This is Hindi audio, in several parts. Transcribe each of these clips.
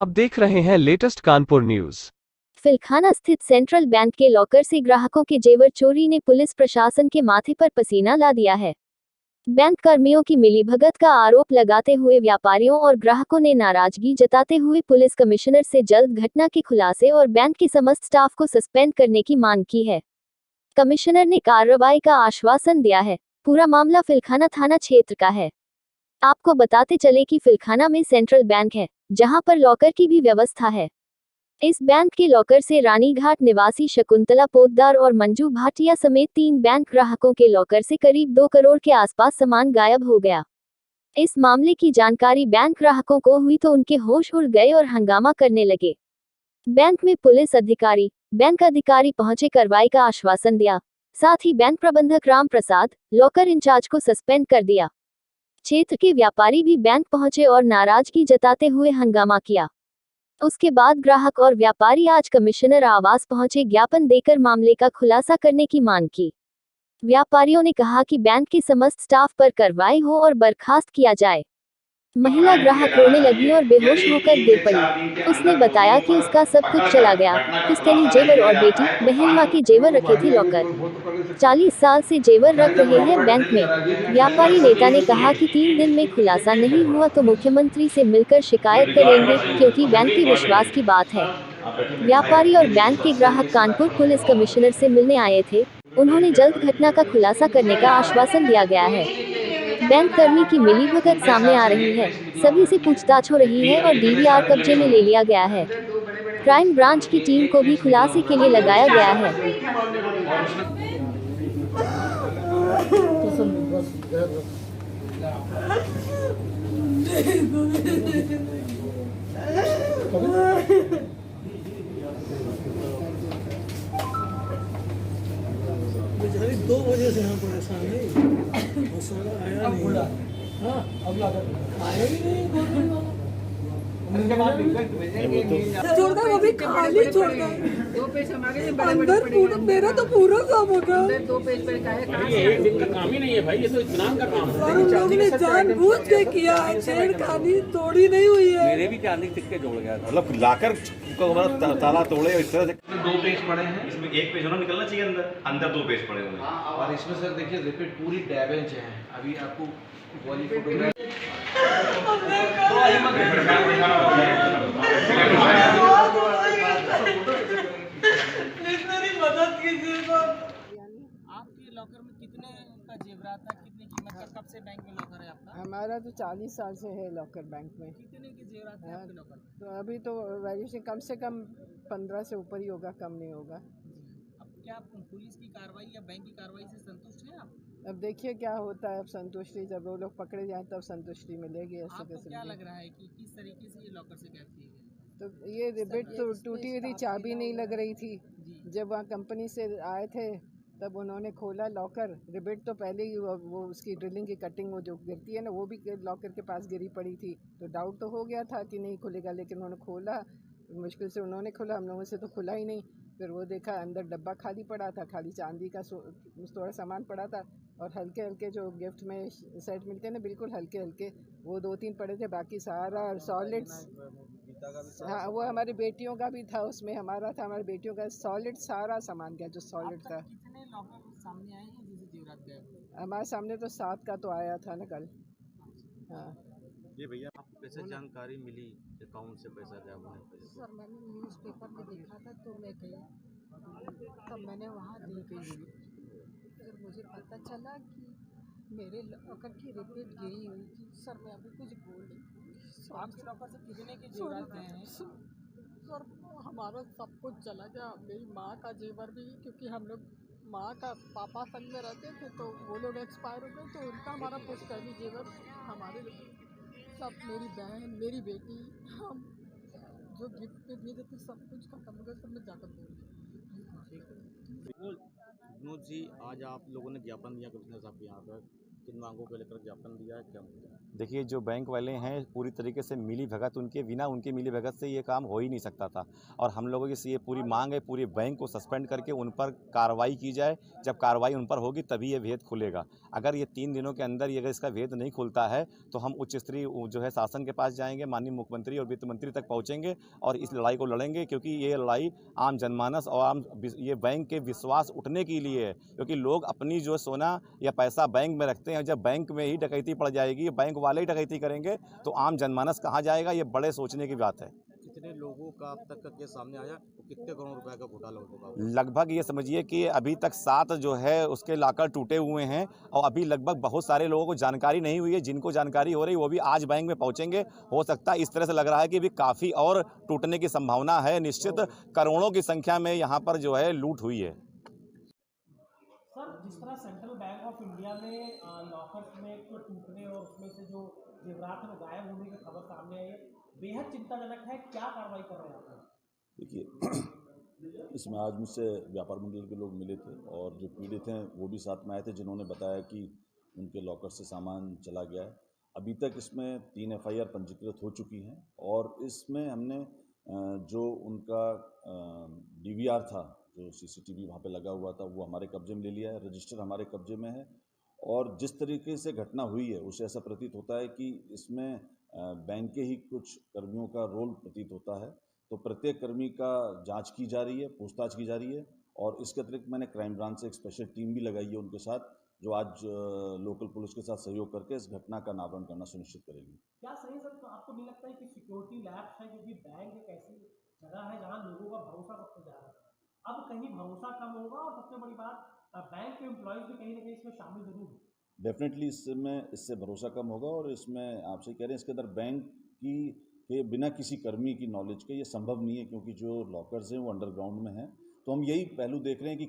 आप देख रहे हैं लेटेस्ट कानपुर न्यूज। फिलखाना स्थित सेंट्रल बैंक के लॉकर से ग्राहकों के जेवर चोरी ने पुलिस प्रशासन के माथे पर पसीना ला दिया है। बैंक कर्मियों की मिलीभगत का आरोप लगाते हुए व्यापारियों और ग्राहकों ने नाराजगी जताते हुए पुलिस कमिश्नर से जल्द घटना के खुलासे और बैंक के समस्त स्टाफ को सस्पेंड करने की मांग की है। कमिश्नर ने कार्रवाई का आश्वासन दिया है। पूरा मामला फिलखाना थाना क्षेत्र का है। आपको बताते चले कि फिलखाना में सेंट्रल बैंक है, जहां पर लॉकर की भी व्यवस्था है। इस बैंक के लॉकर से रानीघाट निवासी शकुंतला पोद्दार और मंजू भाटिया समेत 3 बैंक ग्राहकों के लॉकर से करीब 2 करोड़ के आसपास सामान गायब हो गया। इस मामले की जानकारी बैंक ग्राहकों को हुई तो उनके होश उड़ गए और हंगामा करने लगे। बैंक में पुलिस अधिकारी, बैंक अधिकारी पहुंचे, कार्रवाई का आश्वासन दिया। साथ ही बैंक प्रबंधक राम प्रसाद, लॉकर इंचार्ज को सस्पेंड कर दिया। क्षेत्र के व्यापारी भी बैंक पहुंचे और नाराजगी जताते हुए हंगामा किया। उसके बाद ग्राहक और व्यापारी आज कमिश्नर आवास पहुंचे, ज्ञापन देकर मामले का खुलासा करने की मांग की। व्यापारियों ने कहा कि बैंक के समस्त स्टाफ पर कार्रवाई हो और बर्खास्त किया जाए। महिला ग्राहक रोने लगी और बेहोश होकर गिर पड़ी। उसने बताया कि उसका सब कुछ चला गया, पुश्तैनी जेवर और बेटी बहन माँ के जेवर रखे थे लॉकर। 40 साल से जेवर रख रहे हैं बैंक में। व्यापारी नेता ने कहा कि 3 दिन में खुलासा नहीं हुआ तो मुख्यमंत्री से मिलकर शिकायत करेंगे, क्योंकि बैंक के विश्वास की बात है। व्यापारी और बैंक के ग्राहक कानपुर पुलिस कमिश्नर से मिलने आए थे। उन्होंने जल्द घटना का खुलासा करने का आश्वासन दिया गया है। बैंक कर्मी की मिलीभगत सामने आ रही है। सभी से पूछताछ हो रही है और डीवीआर कब्जे में ले लिया गया है। क्राइम ब्रांच की टीम को भी खुलासे के लिए लगाया गया है। बेचारी 2 बजे से यहाँ परेशान है और सारा आया नहीं। हाँ, आया ही नहीं। छोड़ दो, वो भी खाली छोड़ दो। 2 पेज हमारे लिए अंदर पूरा मेरा तो पूरा काम हो गया। 2 पेज पर का है। ये एक दिन का काम ही नहीं है भाई, ये तो इत्मीनान का काम है। और उन लोगों ने जानबूझ के किया है, छेड़खानी तोड़ी नहीं हुई है। मेरे भी चांदी सिक्के जोड़ गया था। मतलब लाकर को हमारा ताला तोड़े इस तरह से। 2 पेज पड़े हैं, इसमें 1 पेज होना निकलना चाहिए अंदर 2 पेज पड़े हुए हैं। और इसमें सर देखिए रिपीट पूरी डैमेज है। अभी आपको वाली फोटोग्राफ मेरी मदद कीजिए सर। आपके लॉकर में कितने का जेवरात था, कितने कीमत का, कब से बैंक में लॉकर है आपका? हमारा तो 40 साल से है लॉकर बैंक में। कितने के जेवरात है आपके लॉकर? तो अभी तो वैल्यूएशन कम से कम 15 से ऊपर ही होगा, कम नहीं होगा। अब क्या पुलिस की कार्रवाई या बैंक की कार्रवाई से संतुष्ट हैं आप? अब देखिए क्या होता है। अब संतुष्टि जब वो लोग पकड़े जाएं तब संतुष्टि मिलेगी। ऐसे आपको कैसे क्या मिलेगी? लग रहा है कि किस तरीके से ये लॉकर से गैप किए गए? तो ये रिबिट तो टूटी हुई थी, चाबी नहीं लग रही थी। जब वहाँ कंपनी से आए थे तब उन्होंने खोला लॉकर। रिबिट तो पहले ही वो उसकी ड्रिलिंग की कटिंग वो जो गिरती है ना, वो भी लॉकर के पास गिरी पड़ी थी। तो डाउट तो हो गया था कि नहीं खुलेगा, लेकिन उन्होंने खोला, मुश्किल से उन्होंने खोला, हम लोगों से तो खुला ही नहीं। फिर वो देखा अंदर डब्बा खाली पड़ा था, खाली चांदी का थोड़ा सामान पड़ा था और हल्के हल्के जो गिफ्ट में सेट मिलते हैं ना, बिल्कुल हल्के हल्के, वो 2-3 पड़े थे। बाकी सारा सॉलिड्स, हाँ वो हमारी बेटियों का भी था, उसमें हमारा था, हमारी बेटियों का सॉलिड सारा सामान गया जो सॉलिड था। कितने लॉकर सामने आए हैं जिसे जेवरात गए? हमारे सामने तो 7 का तो आया था ना कल। हाँ, ये भैया आपको कैसे जानकारी मिली अकाउंट से पैसा गायब होने की? सर मैंने न्यूज़पेपर में देखा था तो मैं गई, तब मैंने वहाँ देखी। फिर मुझे पता चला कि मेरे लॉकर की रिपीट गिरी हुई थी। सर मैं अभी कुछ बोल नहीं। आपके लॉकर से कितने के जेवरात गए हैं? सर हमारा सब कुछ चला गया, मेरी माँ का जेवर भी, क्योंकि हम लोग माँ का पापा संग में रहते थे तो वो लोग एक्सपायर हो गए, तो उनका हमारा पुश्तैनी जेवर हमारे सब, मेरी बहन, मेरी बेटी, हम जो गिफ्ट में दिए थे सब कुछ खत्म हो गया। सब में ज़्यादा बोल विनोद जी, आज आप लोगों ने ज्ञापन दिया कमिश्नर साहब के यहाँ पर, किन मांगों को लेकर ज्ञापन दिया है, क्या मुद्दा है? देखिए, जो बैंक वाले हैं पूरी तरीके से मिली भगत, उनके बिना उनकी मिली भगत से ये काम हो ही नहीं सकता था। और हम लोगों की ये पूरी मांग है, पूरी बैंक को सस्पेंड करके उन पर कार्रवाई की जाए। जब कार्रवाई उन पर होगी तभी ये भेद खुलेगा। अगर ये 3 दिनों के अंदर ये अगर इसका भेद नहीं खुलता है तो हम उच्च स्तरीय जो है शासन के पास जाएंगे, माननीय मुख्यमंत्री और वित्त मंत्री तक पहुंचेंगे और इस लड़ाई को लड़ेंगे, क्योंकि ये लड़ाई आम जनमानस और ये बैंक के विश्वास उठने के लिए है। क्योंकि लोग अपनी जो सोना या पैसा बैंक में रखते हैं, जब बैंक में ही डकैती पड़ जाएगी, बैंक वाले ही डकैती करेंगे तो आम जनमानस कहाँ जाएगा? ये बड़े सोचने की बात है। कितने लोगों का अब तक का केस सामने आया और कितने करोड़ रुपए का घोटाला होगा? लगभग ये समझिए कि अभी तक 7 जो है उसके लाकर टूटे हुए हैं और अभी लगभग बहुत सारे लोगों को जानकारी नहीं हुई है। जिनको जानकारी हो रही वो भी आज बैंक में पहुंचेंगे। हो सकता है, इस तरह से लग रहा है कि भी काफ़ी और टूटने की संभावना है। निश्चित करोड़ों की संख्या में यहाँ पर जो है लूट हुई है। सर, जिस तरह सेंट्रल बैंक ऑफ इंडिया में लॉकर्स में टूटने और उसमें से जो जेवरात है वो गायब होने की खबर सामने आई है, बेहद चिंताजनक है। क्या कार्रवाई कर रहे हैं आप? देखिए, इसमें आज मुझसे व्यापार मंडल के लोग मिले थे और जो पीड़ित हैं वो भी साथ में आए थे, जिन्होंने बताया कि उनके लॉकर से सामान चला गया है। अभी तक इसमें 3 FIR पंजीकृत हो चुकी हैं और इसमें हमने जो उनका DVR था, जो CCTV वहाँ पे लगा हुआ था, वो हमारे कब्जे में ले लिया है। रजिस्टर हमारे कब्जे में है और जिस तरीके से घटना हुई है उससे ऐसा प्रतीत होता है कि इसमें बैंक के ही कुछ कर्मियों का रोल प्रतीत होता है। तो प्रत्येक कर्मी का जांच की जा रही है, पूछताछ की जा रही है और इसके अतिरिक्त मैंने क्राइम ब्रांच से एक स्पेशल टीम भी लगाई है उनके साथ, जो आज लोकल पुलिस के साथ सहयोग करके इस घटना का अनावरण करना सुनिश्चित करेगी। क्या सही सर, तो आपको नहीं लगता है कि सिक्योरिटी लैप्स है, क्योंकि बैंक एक ऐसी जगह है जहां लोगों का भरोसा सबसे ज़्यादा है। अब कहीं भरोसा कम होगा और सबसे बड़ी बात, बैंक के एम्प्लॉयज़ भी कहीं ना कहीं इसमें शामिल जरूर है। डेफिनेटली इससे भरोसा कम होगा और इसमें आपसे कह रहे हैं, इसके अंदर बैंक के बिना किसी कर्मी की नॉलेज के ये संभव नहीं है, क्योंकि जो लॉकर्स हैं वो अंडरग्राउंड में हैं। तो हम यही पहलू देख रहे हैं कि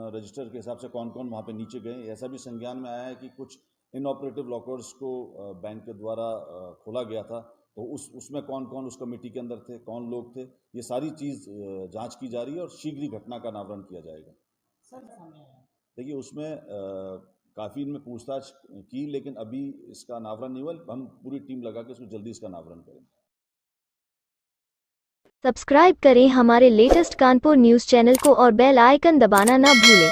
रजिस्टर के हिसाब से कौन कौन वहाँ पे नीचे गए। ऐसा भी संज्ञान में आया है कि कुछ इनऑपरेटिव लॉकर्स को बैंक के द्वारा खोला गया था, तो उसमें कौन कौन उस कमेटी के अंदर थे, कौन लोग थे, ये सारी चीज़ जाँच की जा रही है और शीघ्र ही घटना का अनावरण किया जाएगा। देखिए, उसमें काफ़ी इनमें पूछताछ की, लेकिन अभी इसका अनावरण नहीं हुआ। हम पूरी टीम लगा के इसको जल्दी इसका अनावरण करेंगे। सब्सक्राइब करें हमारे लेटेस्ट कानपुर न्यूज़ चैनल को और बेल आइकन दबाना ना भूलें।